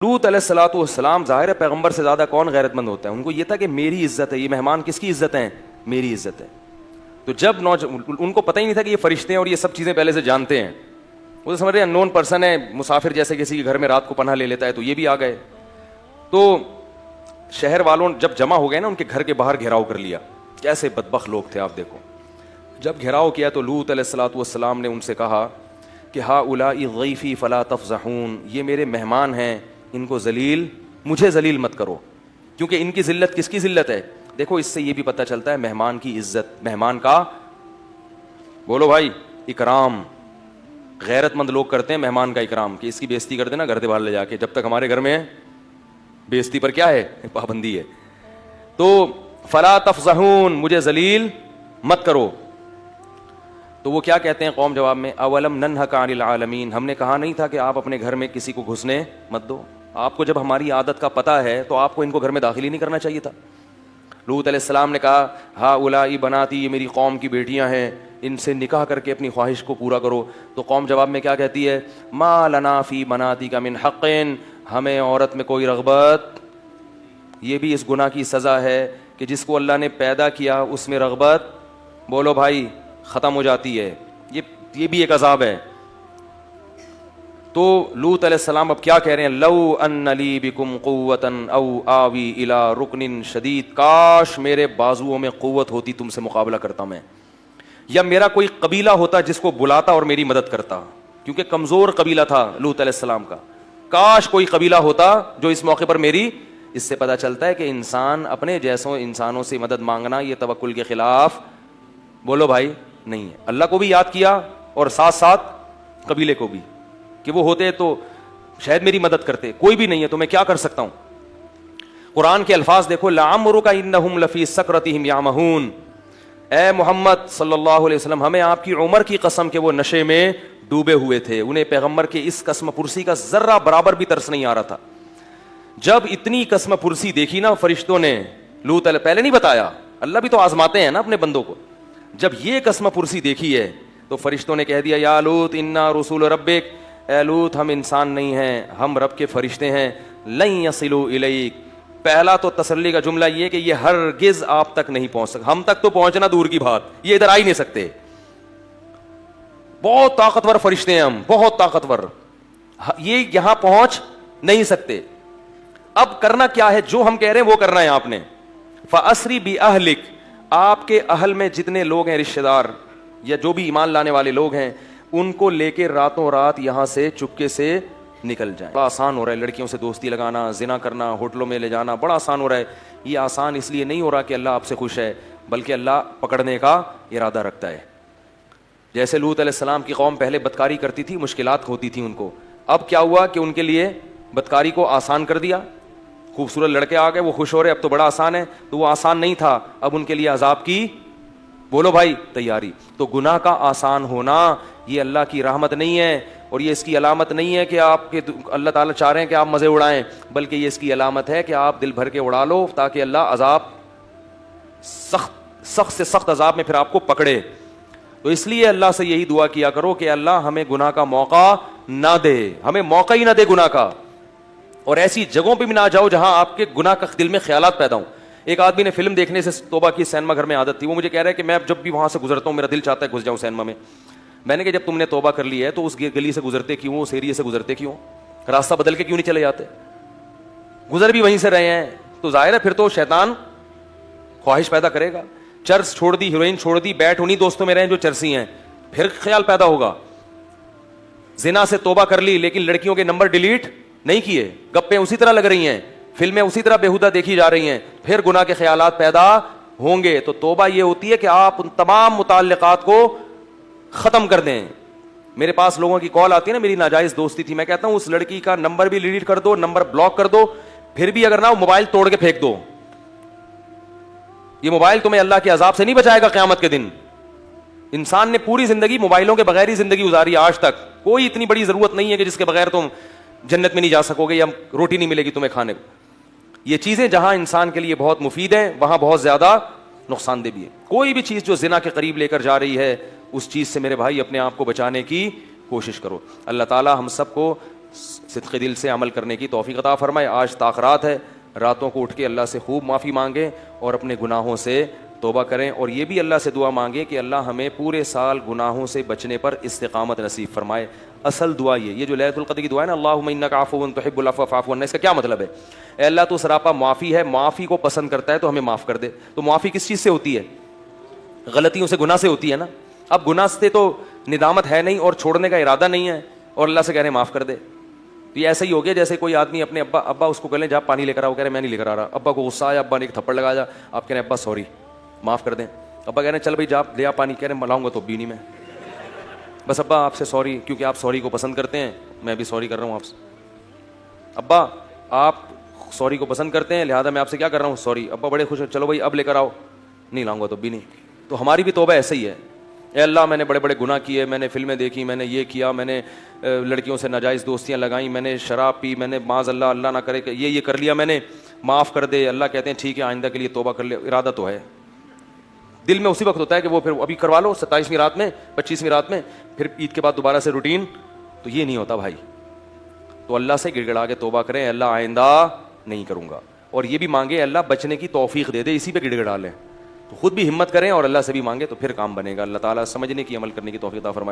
لوط علیہ الصلوۃ والسلام ظاہر ہے پیغمبر سے زیادہ کون غیرت مند ہوتا ہے. ان کو یہ تھا کہ میری عزت ہے, یہ مہمان کس کی عزت ہے؟ میری عزت ہے. تو جب ان کو پتہ ہی نہیں تھا کہ یہ فرشتے ہیں اور یہ سب چیزیں پہلے سے جانتے ہیں. وہ تو سمجھ رہے ہیں نون پرسن ہے, مسافر جیسے کسی کے گھر میں رات کو پناہ لے لیتا ہے, تو یہ بھی آ گئے. تو شہر والوں جب جمع ہو گئے نا, ان کے گھر کے باہر گھیراؤ کر لیا. کیسے بدبخت لوگ تھے آپ دیکھو. جب گھیراؤ کیا تو لوط علیہ الصلوۃ والسلام نے ان سے کہا کہ ہؤلاء ضیفی فلا تفضحون, یہ میرے مہمان ہیں, ان کو ذلیل, مجھے ذلیل مت کرو. کیونکہ ان کی ذلت کس کی ذلت ہے؟ دیکھو اس سے یہ بھی پتہ چلتا ہے مہمان کی عزت, مہمان کا بولو بھائی اکرام. غیرت مند لوگ کرتے ہیں مہمان کا اکرام, کہ اس کی بے عزتی کر دینا گھر سے باہر لے جا کے, جب تک ہمارے گھر میں ہے بے عزتی پر کیا ہے, پابندی ہے. تو فلا تفضحون, مجھے ذلیل مت کرو. تو وہ کیا کہتے ہیں قوم جواب میں, اولم ننہک عن العالمین, ہم نے کہا نہیں تھا کہ آپ اپنے گھر میں کسی کو گھسنے مت دو. آپ کو جب ہماری عادت کا پتہ ہے تو آپ کو ان کو گھر میں داخل ہی نہیں کرنا چاہیے تھا. لوط علیہ السلام نے کہا ہؤلاء بناتی, یہ میری قوم کی بیٹیاں ہیں, ان سے نکاح کر کے اپنی خواہش کو پورا کرو. تو قوم جواب میں کیا کہتی ہے, ما لنا فی بناتک من حق, ہمیں عورت میں کوئی رغبت. یہ بھی اس گناہ کی سزا ہے کہ جس کو اللہ نے پیدا کیا اس میں رغبت, بولو بھائی, ختم ہو جاتی ہے. یہ بھی ایک عذاب ہے. تو لوط علیہ السلام اب کیا کہہ رہے ہیں, لو ان لی بکم قوۃ او آوی الی رکن شدید, کاش میرے بازوؤں میں قوت ہوتی تم سے مقابلہ کرتا میں, یا میرا کوئی قبیلہ ہوتا جس کو بلاتا اور میری مدد کرتا, کیونکہ کمزور قبیلہ تھا لوط علیہ السلام کا. کاش کوئی قبیلہ ہوتا جو اس موقع پر میری. اس سے پتہ چلتا ہے کہ انسان اپنے جیسوں انسانوں سے مدد مانگنا یہ توکل کے خلاف, بولو بھائی, نہیں ہے. اللہ کو بھی یاد کیا اور ساتھ ساتھ قبیلے کو بھی, کہ وہ ہوتے تو شاید میری مدد کرتے. کوئی بھی نہیں ہے تو میں کیا کر سکتا ہوں. قرآن کے الفاظ دیکھو, لعمرک انہم لفی سکرتہم یعمہون, اے محمد صلی اللہ علیہ وسلم, ہمیں آپ کی عمر کی قسم کہ وہ نشے میں ڈوبے ہوئے تھے. انہیں پیغمبر کے اس قسم پرسی کا ذرہ برابر بھی ترس نہیں آ رہا تھا. جب اتنی قسم پرسی دیکھی نا فرشتوں نے, لوط علیہ, پہلے نہیں بتایا, اللہ بھی تو آزماتے ہیں نا اپنے بندوں کو. جب یہ قسم پرسی دیکھی ہے تو فرشتوں نے کہہ دیا, یا لوط انا رسول ربک, اے لوط ہم انسان نہیں ہیں, ہم رب کے فرشتے ہیں. لن یصلوا الیک, پہلا تو تسلی کا جملہ یہ کہ یہ ہرگز آپ تک نہیں پہنچ سکتے. ہم تک تو پہنچنا دور کی بات, یہ ادھر آ ہی نہیں سکتے. بہت طاقتور فرشتے ہیں ہم, بہت طاقتور, یہ یہاں پہنچ نہیں سکتے. اب کرنا کیا ہے, جو ہم کہہ رہے ہیں وہ کرنا ہے آپ نے. فاسری باہلک, آپ کے اہل میں جتنے لوگ ہیں رشتہ دار یا جو بھی ایمان لانے والے لوگ ہیں, ان کو لے کے راتوں رات یہاں سے چپکے سے نکل جائیں. بڑا آسان ہو رہا ہے لڑکیوں سے دوستی لگانا, زنا کرنا, ہوٹلوں میں لے جانا, بڑا آسان ہو رہا ہے. یہ آسان اس لیے نہیں ہو رہا کہ اللہ آپ سے خوش ہے, بلکہ اللہ پکڑنے کا ارادہ رکھتا ہے. جیسے لوط علیہ السلام کی قوم پہلے بدکاری کرتی تھی, مشکلات ہوتی تھی ان کو, اب کیا ہوا کہ ان کے لیے بدکاری کو آسان کر دیا. خوبصورت لڑکے آ گئے, وہ خوش ہو رہے, اب تو بڑا آسان ہے. تو وہ آسان نہیں تھا, اب ان کے لیے عذاب کی, بولو بھائی, تیاری. تو گناہ کا آسان ہونا یہ اللہ کی رحمت نہیں ہے, اور یہ اس کی علامت نہیں ہے کہ آپ کے اللہ تعالیٰ چاہ رہے ہیں کہ آپ مزے اڑائیں, بلکہ یہ اس کی علامت ہے کہ آپ دل بھر کے اڑا لو تاکہ اللہ عذاب, سخت سے سخت عذاب میں پھر آپ کو پکڑے. تو اس لیے اللہ سے یہی دعا کیا کرو کہ اللہ ہمیں گناہ کا موقع نہ دے, ہمیں موقع ہی نہ دے گناہ کا, اور ایسی جگہوں پہ بھی نہ جاؤ جہاں آپ کے گناہ کا دل میں خیالات پیدا ہوں. ایک آدمی نے فلم دیکھنے سے توبہ کی, سینما گھر میں عادت تھی, وہ مجھے کہہ رہا ہے کہ میں جب بھی وہاں سے گزرتا ہوں میرا دل چاہتا ہے گھس جاؤں سینما میں. میں نے کہا جب تم نے توبہ کر لی ہے تو اس گلی سے گزرتے کیوں, اس ایریے سے گزرتے کیوں, راستہ بدل کے کیوں نہیں چلے جاتے؟ گزر بھی وہیں سے رہے ہیں تو ظاہر ہے پھر تو شیطان خواہش پیدا کرے گا. چرس چھوڑ دی, ہیروئن چھوڑ دی, بیٹھ انہیں دوستوں میں رہیں جو چرسی ہیں, پھر خیال پیدا ہوگا. زنا سے توبہ کر لی لیکن لڑکیوں کے نمبر ڈیلیٹ نہیں کیے, گپیں اسی طرح لگ رہی ہیں, فلمیں اسی طرح بےہودہ دیکھی جا رہی ہیں, پھر گناہ کے خیالات پیدا ہوں گے. تو توبہ یہ ہوتی ہے کہ آپ ان تمام متعلقات کو ختم کر دیں. میرے پاس لوگوں کی کال آتی ہے نا, میری ناجائز دوستی تھی, میں کہتا ہوں اس لڑکی کا نمبر بھی ڈیلیٹ کر دو, نمبر بلاک کر دو, پھر بھی اگر نہ موبائل توڑ کے پھینک دو. یہ موبائل تمہیں اللہ کے عذاب سے نہیں بچائے گا قیامت کے دن. انسان نے پوری زندگی موبائلوں کے بغیر ہی زندگی گزاری آج تک. کوئی اتنی بڑی ضرورت نہیں ہے کہ جس کے بغیر تم جنت میں نہیں جا سکو گے یا روٹی نہیں ملے گی تمہیں کھانے کو. یہ چیزیں جہاں انسان کے لیے بہت مفید ہیں وہاں بہت زیادہ نقصان دہ بھی ہے. کوئی بھی چیز جو زنا کے قریب لے کر جا رہی ہے اس چیز سے میرے بھائی اپنے آپ کو بچانے کی کوشش کرو. اللہ تعالی ہم سب کو صدق دل سے عمل کرنے کی توفیق عطا فرمائے. آج تاخرات ہے, راتوں کو اٹھ کے اللہ سے خوب معافی مانگیں اور اپنے گناہوں سے توبہ کریں, اور یہ بھی اللہ سے دعا مانگیں کہ اللہ ہمیں پورے سال گناہوں سے بچنے پر استقامت نصیب فرمائے. اصل دعا یہ جو لیلۃ القدر کی دعا ہے نا, اللہم انک عفو تحب العفو فاعف عنا, اس کا کیا مطلب ہے؟ اے اللہ تو سراپا معافی ہے, معافی کو پسند کرتا ہے تو ہمیں معاف کر دے. تو معافی کس چیز سے ہوتی ہے؟ غلطیوں سے, گناہ سے ہوتی ہے نا. اب گناہ سے تو ندامت ہے نہیں اور چھوڑنے کا ارادہ نہیں ہے, اور اللہ سے کہہ رہے ہیں معاف کر دے. تو یہ ایسا ہی ہو گیا جیسے کوئی آدمی اپنے ابا اس کو کہہ لیں جا پانی لے کر آؤ, کہہ رہے میں نہیں لے کر آ رہا. ابا کو غصہ آیا, ابا نے ایک تھپڑ لگا جا, آپ کہہ رہے ہیں ابا سوری معاف کر دیں. ابا کہہ رہے ہیں چل بھائی جا لے آ پانی, کہہ رہے ہیں ملاؤں گا تو بھی نہیں میں, بس ابا آپ سے سوری, کیونکہ آپ سوری کو پسند کرتے ہیں, میں بھی سوری کر رہا ہوں آپ سے. ابا آپ سوری کو پسند کرتے ہیں لہٰذا میں آپ سے کیا کر رہا ہوں, سوری. ابا بڑے خوش ہیں, چلو بھائی اب لے کر آؤ, نہیں لاؤں گا تو بھی نہیں. تو ہماری بھی توبہ ایسے ہی ہے, اے اللہ میں نے بڑے بڑے گناہ کیے, میں نے فلمیں دیکھی, میں نے یہ کیا, میں نے لڑکیوں سے ناجائز دوستیاں لگائیں, میں نے شراب پی, میں نے معاذ اللہ نہ کرے کہ یہ کر لیا میں نے, معاف کر دے. اللہ کہتے ہیں ٹھیک ہے آئندہ کے لیے توبہ کر لے. ارادہ تو ہے, دل میں اسی وقت ہوتا ہے کہ وہ پھر ابھی کروا لو 27ویں رات میں 25ویں رات میں, پھر عید کے بعد دوبارہ سے روٹین, تو یہ نہیں ہوتا بھائی. تو اللہ سے گڑ گڑا کے توبہ کریں, اللہ آئندہ نہیں کروں گا, اور یہ بھی مانگے اللہ بچنے کی توفیق دے دے, اسی پہ گڑ گڑا لیں. تو خود بھی ہمت کریں اور اللہ سے بھی مانگے, تو پھر کام بنے گا. اللہ تعالیٰ سمجھنے کی عمل کرنے کی توفیق عطا فرمائے.